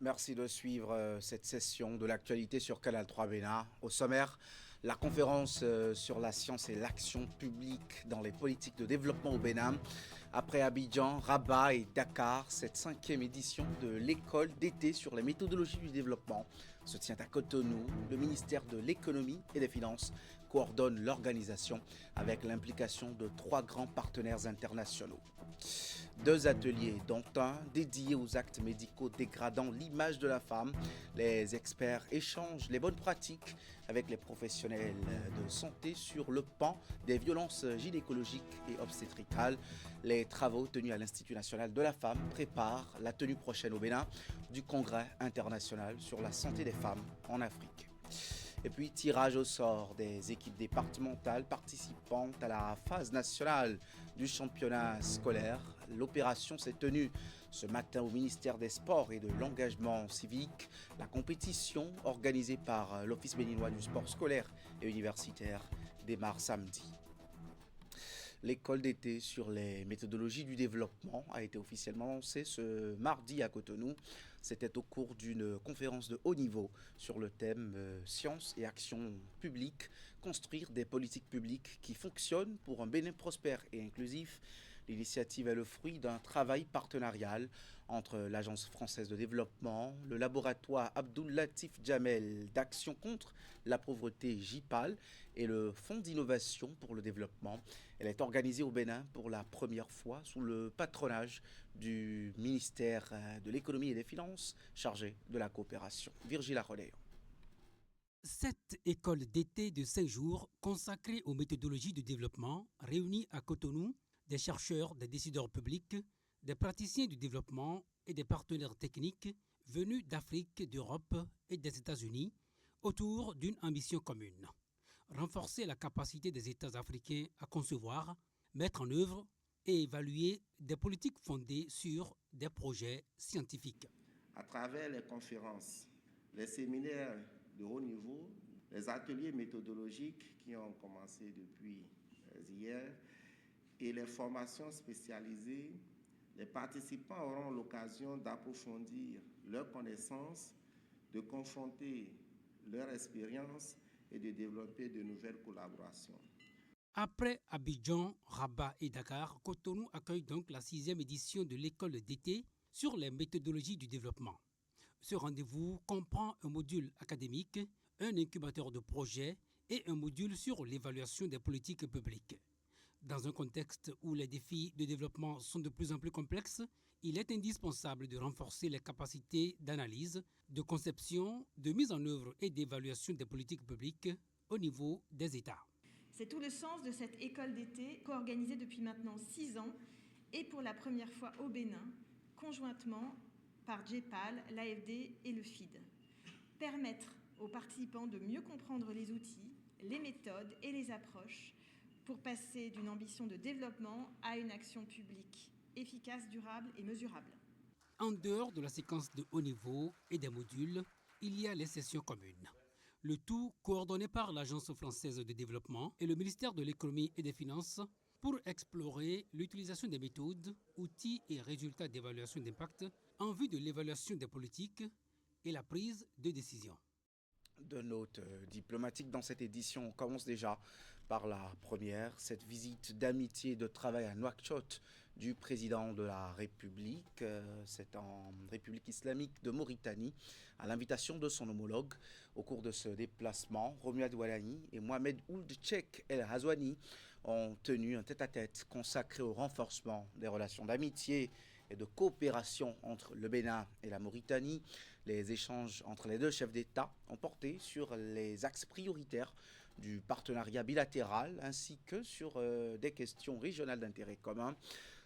Merci de suivre cette session de l'actualité sur Canal 3 Bénin. Au sommaire, la conférence sur la science et l'action publique dans les politiques de développement au Bénin. Après Abidjan, Rabat et Dakar, cette cinquième édition de l'école d'été sur les méthodologies du développement se tient à Cotonou. Le ministère de l'économie et des finances coordonne l'organisation avec l'implication de 3 grands partenaires internationaux. 2 ateliers, dont un dédié aux actes médicaux dégradant l'image de la femme. Les experts échangent les bonnes pratiques avec les professionnels de santé sur le pan des violences gynécologiques et obstétricales. Les travaux tenus à l'Institut national de la femme préparent la tenue prochaine au Bénin du Congrès international sur la santé des femmes en Afrique. Et puis, tirage au sort des équipes départementales participant à la phase nationale du championnat scolaire. L'opération s'est tenue ce matin au ministère des Sports et de l'Engagement civique. La compétition, organisée par l'Office béninois du sport scolaire et universitaire, démarre samedi. L'école d'été sur les méthodologies du développement a été officiellement lancée ce mardi à Cotonou. C'était au cours d'une conférence de haut niveau sur le thème Science et action publique, construire des politiques publiques qui fonctionnent pour un Bénin prospère et inclusif. L'initiative est le fruit d'un travail partenarial entre l'Agence française de développement, le laboratoire Abdoul Latif Jamel d'action contre la pauvreté JIPAL et le Fonds d'innovation pour le développement. Elle est organisée au Bénin pour la première fois sous le patronage du ministère de l'économie et des finances chargé de la coopération. Virgile Arrodeo. Cette école d'été de 5 jours consacrée aux méthodologies du développement réunit à Cotonou des chercheurs, des décideurs publics, des praticiens du développement et des partenaires techniques venus d'Afrique, d'Europe et des États-Unis autour d'une ambition commune: renforcer la capacité des États africains à concevoir, mettre en œuvre et évaluer des politiques fondées sur des projets scientifiques. À travers les conférences, les séminaires de haut niveau, les ateliers méthodologiques qui ont commencé depuis hier et les formations spécialisées, les participants auront l'occasion d'approfondir leurs connaissances, de confronter leur expérience et de développer de nouvelles collaborations. Après Abidjan, Rabat et Dakar, Cotonou accueille donc la 6e édition de l'école d'été sur les méthodologies du développement. Ce rendez-vous comprend un module académique, un incubateur de projets et un module sur l'évaluation des politiques publiques. Dans un contexte où les défis de développement sont de plus en plus complexes, il est indispensable de renforcer les capacités d'analyse, de conception, de mise en œuvre et d'évaluation des politiques publiques au niveau des États. C'est tout le sens de cette école d'été co-organisée depuis maintenant 6 ans et pour la première fois au Bénin, conjointement par JPAL, l'AFD et le FID. Permettre aux participants de mieux comprendre les outils, les méthodes et les approches pour passer d'une ambition de développement à une action publique efficace, durable et mesurable. En dehors de la séquence de haut niveau et des modules, il y a les sessions communes. Le tout coordonné par l'Agence française de développement et le ministère de l'économie et des finances pour explorer l'utilisation des méthodes, outils et résultats d'évaluation d'impact en vue de l'évaluation des politiques et la prise de décision. De notes diplomatiques dans cette édition, on commence déjà par la première, cette visite d'amitié et de travail à Nouakchott du président de la République. C'est en République islamique de Mauritanie, à l'invitation de son homologue. Au cours de ce déplacement, Romuald Ouadani et Mohamed Ould Cheikh El Hazouani ont tenu un tête-à-tête consacré au renforcement des relations d'amitié et de coopération entre le Bénin et la Mauritanie. Les échanges entre les deux chefs d'État ont porté sur les axes prioritaires du partenariat bilatéral ainsi que sur des questions régionales d'intérêt commun.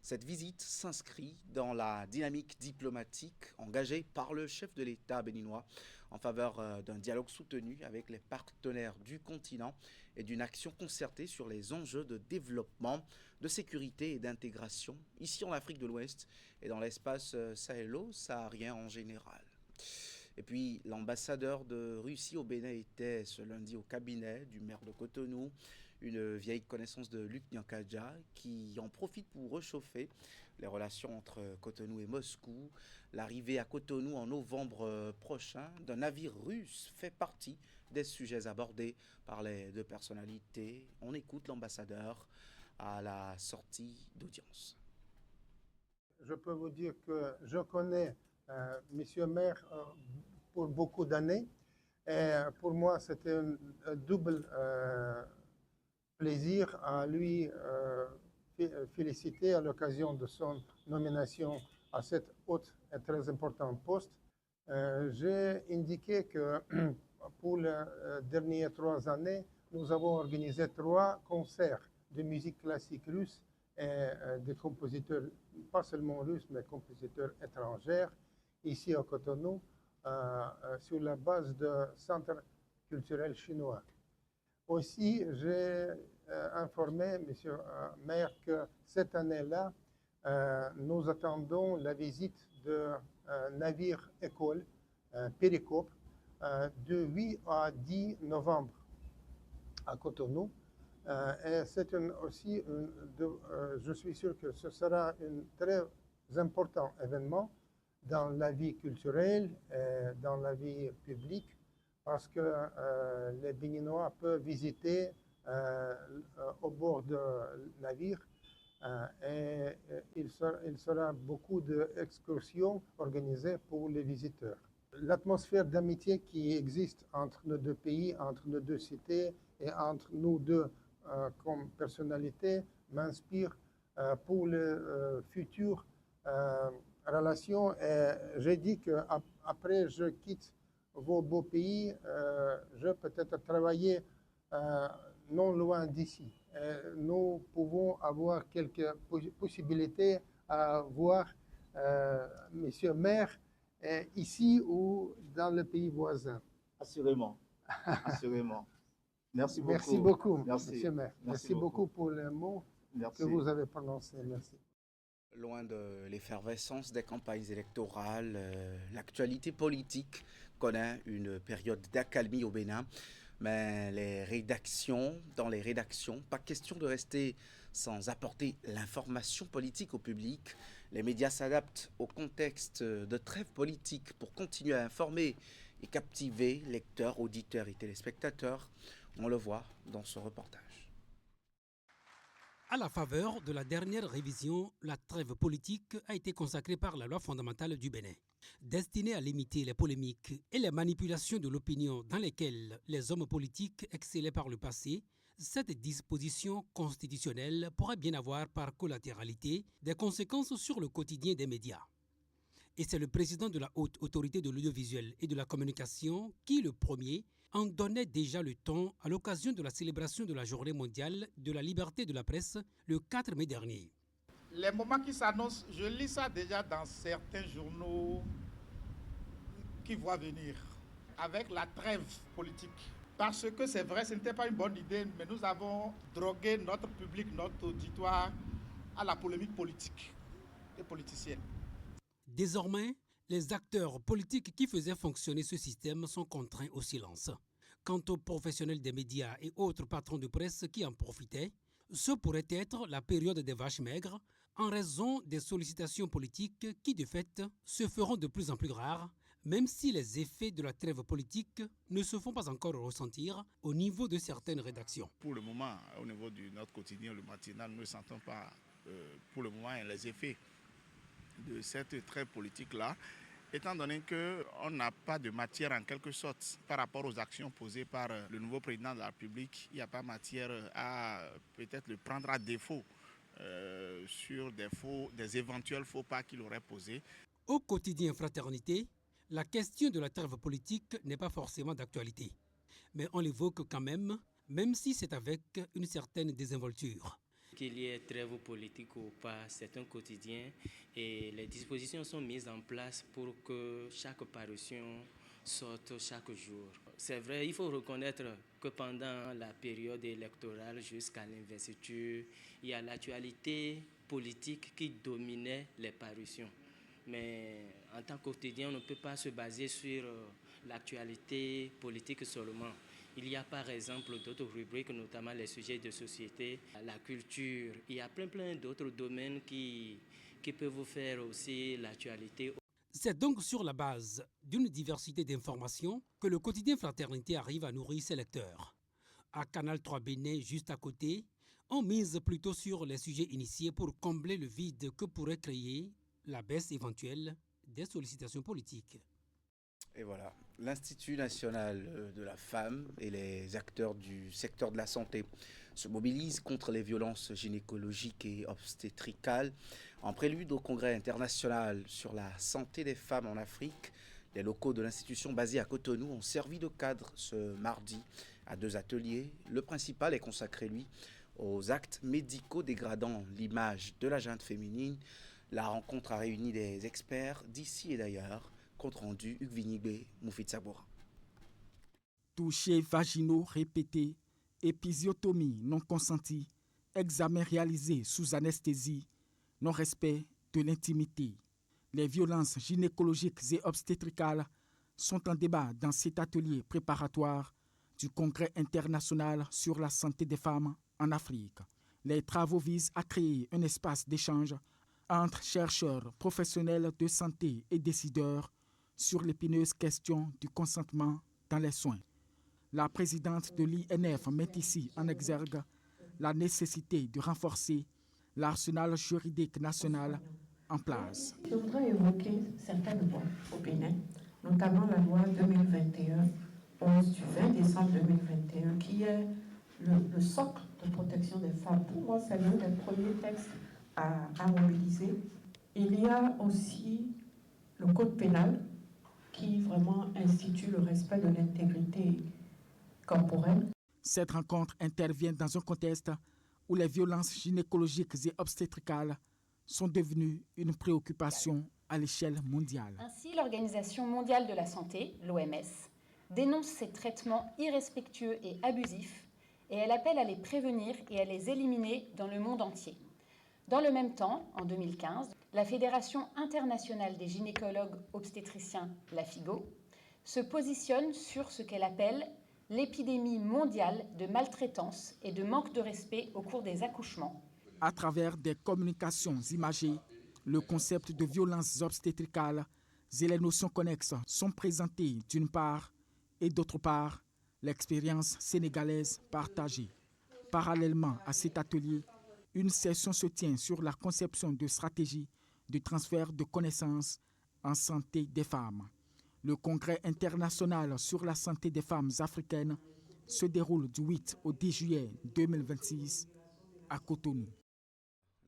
Cette visite s'inscrit dans la dynamique diplomatique engagée par le chef de l'État béninois en faveur d'un dialogue soutenu avec les partenaires du continent et d'une action concertée sur les enjeux de développement, de sécurité et d'intégration ici en Afrique de l'Ouest et dans l'espace sahélo-saharien en général. Et puis, l'ambassadeur de Russie au Bénin était ce lundi au cabinet du maire de Cotonou, une vieille connaissance de Luc Nyankadja, qui en profite pour réchauffer les relations entre Cotonou et Moscou. L'arrivée à Cotonou en novembre prochain d'un navire russe fait partie des sujets abordés par les deux personnalités. On écoute l'ambassadeur à la sortie d'audience. Je peux vous dire que je connais Monsieur Maire pour beaucoup d'années. Et pour moi, c'était un double plaisir à lui féliciter à l'occasion de son nomination à cet haut et très important poste. J'ai indiqué que pour les dernières 3 années, nous avons organisé 3 concerts de musique classique russe et des compositeurs, pas seulement russes, mais compositeurs étrangers, ici à Cotonou, sur la base de centre culturel chinois. Aussi, j'ai informé M. Maire que cette année-là, nous attendons la visite d'un navire école, Péricope, de 8 à 10 novembre à Cotonou. Et c'est aussi, je suis sûr que ce sera un très important événement dans la vie culturelle et dans la vie publique, parce que les Béninois peuvent visiter au bord du navire et il sera beaucoup d'excursions organisées pour les visiteurs. L'atmosphère d'amitié qui existe entre nos deux pays, entre nos deux cités et entre nous deux comme personnalités m'inspire pour les futures relations. Et j'ai dit qu'après je quitte vos beaux pays, je peux peut-être travailler non loin d'ici. Nous pouvons avoir quelques possibilités à voir Monsieur Maire ici ou dans le pays voisin. Assurément, assurément. Merci beaucoup. Merci beaucoup, Merci. Monsieur Maire. Merci beaucoup pour les mots que vous avez prononcés. Merci. Loin de l'effervescence des campagnes électorales, l'actualité politique connaît une période d'accalmie au Bénin. Mais dans les rédactions, pas question de rester sans apporter l'information politique au public. Les médias s'adaptent au contexte de trêve politique pour continuer à informer et captiver lecteurs, auditeurs et téléspectateurs. On le voit dans ce reportage. À la faveur de la dernière révision, la trêve politique a été consacrée par la loi fondamentale du Bénin. Destinée à limiter les polémiques et les manipulations de l'opinion dans lesquelles les hommes politiques excellaient par le passé, cette disposition constitutionnelle pourrait bien avoir par collatéralité des conséquences sur le quotidien des médias. Et c'est le président de la Haute Autorité de l'Audiovisuel et de la Communication qui, le premier, en donnait déjà le ton à l'occasion de la célébration de la Journée mondiale de la liberté de la presse le 4 mai dernier. Les moments qui s'annoncent, je lis ça déjà dans certains journaux qui voient venir, avec la trêve politique. Parce que c'est vrai, ce n'était pas une bonne idée, mais nous avons drogué notre public, notre auditoire à la polémique politique et politicienne. Désormais, les acteurs politiques qui faisaient fonctionner ce système sont contraints au silence. Quant aux professionnels des médias et autres patrons de presse qui en profitaient, ce pourrait être la période des vaches maigres en raison des sollicitations politiques qui, de fait, se feront de plus en plus rares, même si les effets de la trêve politique ne se font pas encore ressentir au niveau de certaines rédactions. Pour le moment, au niveau de notre quotidien, le matinal, nous ne sentons pas pour le moment les effets de cette trêve politique-là, étant donné qu'on n'a pas de matière en quelque sorte par rapport aux actions posées par le nouveau président de la République. Il n'y a pas matière à peut-être le prendre à défaut sur des éventuels faux pas qu'il aurait posés. Au quotidien Fraternité, la question de la trêve politique n'est pas forcément d'actualité. Mais on l'évoque quand même si c'est avec une certaine désinvolture. Qu'il y ait trêve politique ou pas, c'est un quotidien et les dispositions sont mises en place pour que chaque parution sorte chaque jour. C'est vrai, il faut reconnaître que pendant la période électorale jusqu'à l'investiture, il y a l'actualité politique qui dominait les parutions. Mais en tant que quotidien, on ne peut pas se baser sur l'actualité politique seulement. Il y a par exemple d'autres rubriques, notamment les sujets de société, la culture. Il y a plein d'autres domaines qui qui peut vous faire aussi l'actualité. C'est donc sur la base d'une diversité d'informations que le quotidien Fraternité arrive à nourrir ses lecteurs. À Canal 3 Bénin, juste à côté, on mise plutôt sur les sujets initiés pour combler le vide que pourrait créer la baisse éventuelle des sollicitations politiques. Et voilà, l'Institut national de la femme et les acteurs du secteur de la santé se mobilisent contre les violences gynécologiques et obstétricales. En prélude au congrès international sur la santé des femmes en Afrique, les locaux de l'institution basée à Cotonou ont servi de cadre ce mardi à 2 ateliers. Le principal est consacré, lui, aux actes médicaux dégradant l'image de la junte féminine. La rencontre a réuni des experts d'ici et d'ailleurs. Compte rendu, Hugues Vinigbe, Moufid Saboura. Touchés vaginaux répétés, épisiotomie non consentie, examen réalisé sous anesthésie, non-respect de l'intimité. Les violences gynécologiques et obstétricales sont en débat dans cet atelier préparatoire du Congrès international sur la santé des femmes en Afrique. Les travaux visent à créer un espace d'échange entre chercheurs, professionnels de santé et décideurs sur l'épineuse question du consentement dans les soins. La présidente de l'INF met ici en exergue la nécessité de renforcer l'arsenal juridique national en place. Je voudrais évoquer certaines lois au Bénin, notamment la loi 2021-11 du 20 décembre 2021, qui est le socle de protection des femmes. Pour moi, c'est l'un des premiers textes à mobiliser. Il y a aussi le code pénal qui vraiment institue le respect de l'intégrité corporelle. Cette rencontre intervient dans un contexte où les violences gynécologiques et obstétricales sont devenues une préoccupation à l'échelle mondiale. Ainsi, l'Organisation mondiale de la santé, l'OMS, dénonce ces traitements irrespectueux et abusifs et elle appelle à les prévenir et à les éliminer dans le monde entier. Dans le même temps, en 2015, la Fédération internationale des gynécologues obstétriciens, la FIGO, se positionne sur ce qu'elle appelle l'épidémie mondiale de maltraitance et de manque de respect au cours des accouchements. À travers des communications imagées, le concept de violence obstétricale et les notions connexes sont présentés d'une part et d'autre part l'expérience sénégalaise partagée. Parallèlement à cet atelier, une session se tient sur la conception de stratégies de transfert de connaissances en santé des femmes. Le Congrès international sur la santé des femmes africaines se déroule du 8 au 10 juillet 2026 à Cotonou.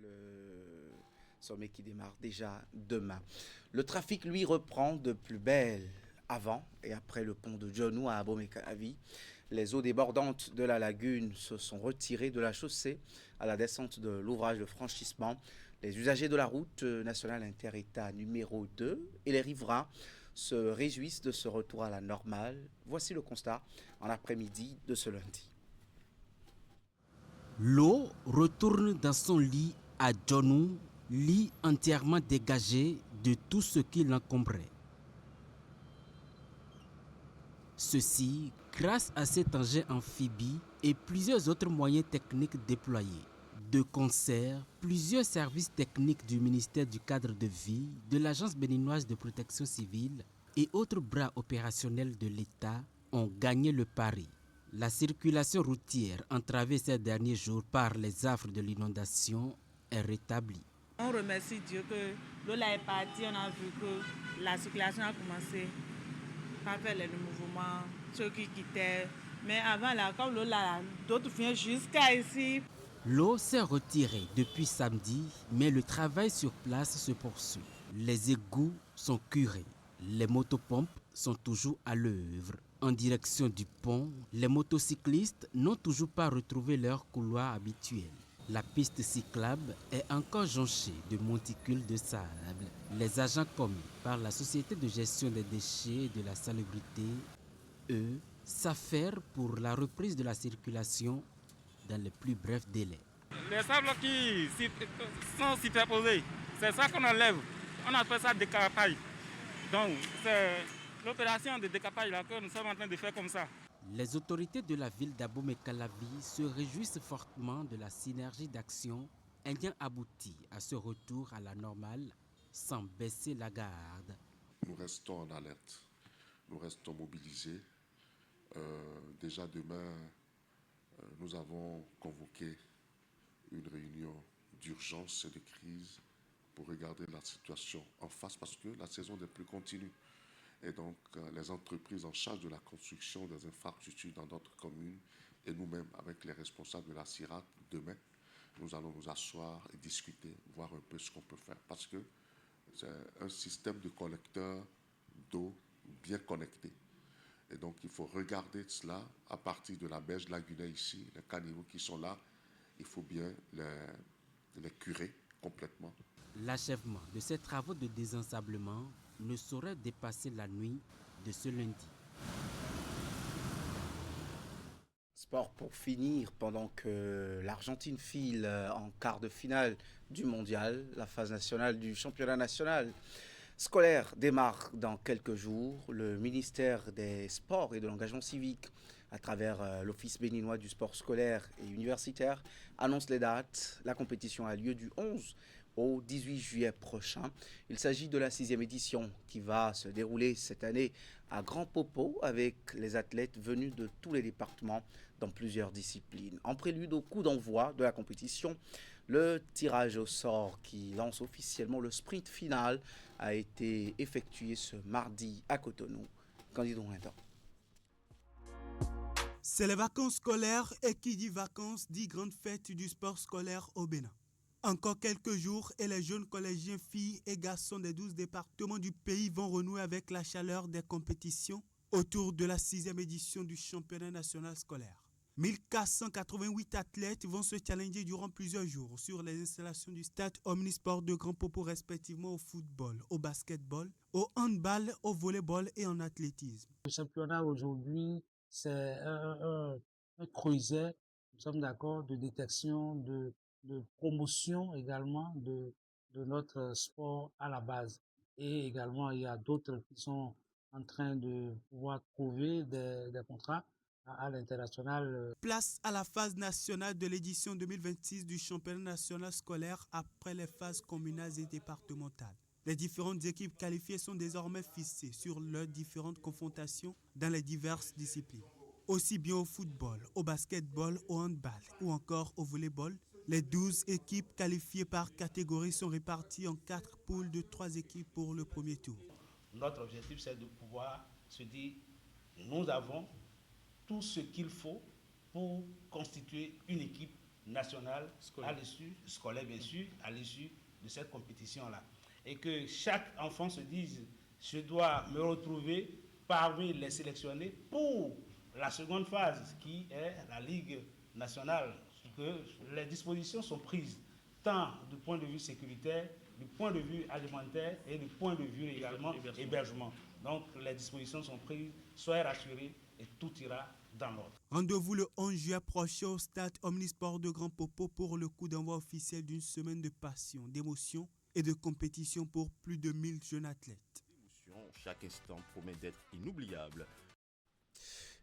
Le sommet qui démarre déjà demain. Le trafic, lui, reprend de plus belle avant et après le pont de Djonou à Abomey-Calavi. Les eaux débordantes de la lagune se sont retirées de la chaussée à la descente de l'ouvrage de franchissement. Les usagers de la route nationale inter-État numéro 2 et les riverains se réjouissent de ce retour à la normale. Voici le constat en après-midi de ce lundi. L'eau retourne dans son lit à Djonou, lit entièrement dégagé de tout ce qui l'encombrait. Ceci grâce à cet engin amphibie et plusieurs autres moyens techniques déployés. De concert, plusieurs services techniques du ministère du Cadre de Vie, de l'Agence béninoise de protection civile et autres bras opérationnels de l'État ont gagné le pari. La circulation routière entravée ces derniers jours par les affres de l'inondation est rétablie. On remercie Dieu que l'eau là est partie, on a vu que la circulation a commencé à faire les mouvements, ceux qui quittaient. Mais avant là, comme l'eau là, d'autres viennent jusqu'à ici. L'eau s'est retirée depuis samedi, mais le travail sur place se poursuit. Les égouts sont curés. Les motopompes sont toujours à l'œuvre. En direction du pont, les motocyclistes n'ont toujours pas retrouvé leur couloir habituel. La piste cyclable est encore jonchée de monticules de sable. Les agents commis par la Société de gestion des déchets et de la salubrité, eux, s'affairent pour la reprise de la circulation dans les plus brefs délais. Les sables qui sont superposés, c'est ça qu'on enlève. On appelle ça décapage. Donc, c'est l'opération de décapage là que nous sommes en train de faire comme ça. Les autorités de la ville d'Abomey-Calavi se réjouissent fortement de la synergie d'action Indien aboutit à ce retour à la normale sans baisser la garde. Nous restons en alerte, nous restons mobilisés. Déjà demain, nous avons convoqué une réunion d'urgence et de crise pour regarder la situation en face parce que la saison des pluies continue. Et donc, les entreprises en charge de la construction des infrastructures dans notre commune et nous-mêmes, avec les responsables de la CIRAT, demain, nous allons nous asseoir et discuter, voir un peu ce qu'on peut faire. Parce que c'est un système de collecteurs d'eau bien connecté. Et donc, il faut regarder cela à partir de la berge lagunaire ici, les caniveaux qui sont là, il faut bien les curer complètement. L'achèvement de ces travaux de désensablement ne saurait dépasser la nuit de ce lundi. Sport pour finir, pendant que l'Argentine file en quart de finale du mondial, la phase nationale du championnat national scolaire démarre dans quelques jours. Le ministère des Sports et de l'Engagement civique, à travers l'Office béninois du sport scolaire et universitaire, annonce les dates. La compétition a lieu du 11 au 18 juillet prochain. Il s'agit de la 6e édition qui va se dérouler cette année à Grand Popo avec les athlètes venus de tous les départements dans plusieurs disciplines. En prélude au coup d'envoi de la compétition, le tirage au sort qui lance officiellement le sprint final a été effectué ce mardi à Cotonou. Candidat Winter. C'est les vacances scolaires et qui dit vacances dit grande fête du sport scolaire au Bénin. Encore quelques jours et les jeunes collégiens, filles et garçons des 12 départements du pays vont renouer avec la chaleur des compétitions autour de la 6e édition du championnat national scolaire. 1488 athlètes vont se challenger durant plusieurs jours sur les installations du stade Omnisport de Grand Popo respectivement au football, au basketball, au handball, au volleyball et en athlétisme. Le championnat aujourd'hui, c'est un creuset, nous sommes d'accord, de détection, de promotion également de notre sport à la base. Et également, il y a d'autres qui sont en train de pouvoir trouver des contrats à l'international. Place à la phase nationale de l'édition 2026 du championnat national scolaire après les phases communales et départementales. Les différentes équipes qualifiées sont désormais fixées sur leurs différentes confrontations dans les diverses disciplines. Aussi bien au football, au basketball, au handball ou encore au volleyball, les 12 équipes qualifiées par catégorie sont réparties en 4 poules de 3 équipes pour le premier tour. Notre objectif, c'est de pouvoir se dire, nous avons tout ce qu'il faut pour constituer une équipe nationale à l'issue, scolaire bien sûr, à l'issue de cette compétition-là. Et que chaque enfant se dise, je dois me retrouver parmi les sélectionnés pour la seconde phase qui est la Ligue nationale. Que les dispositions sont prises tant du point de vue sécuritaire, du point de vue alimentaire et du point de vue également hébergement. Donc les dispositions sont prises, soyez rassurés et tout ira dans l'ordre. Rendez-vous le 11 juillet prochain au stade Omnisport de Grand Popo pour le coup d'envoi officiel d'une semaine de passion, d'émotion et de compétition pour plus de 1000 jeunes athlètes. Chaque instant promet d'être inoubliable.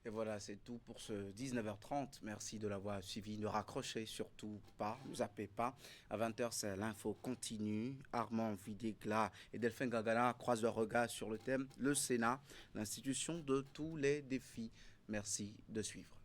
Et voilà, c'est tout pour ce 19h30. Merci de l'avoir suivi. Ne raccrochez surtout pas, ne zappez pas. À 20h, c'est l'info continue. Armand Vidégla et Delphine Gagana croisent leur regard sur le thème « Le Sénat, l'institution de tous les défis ». Merci de suivre.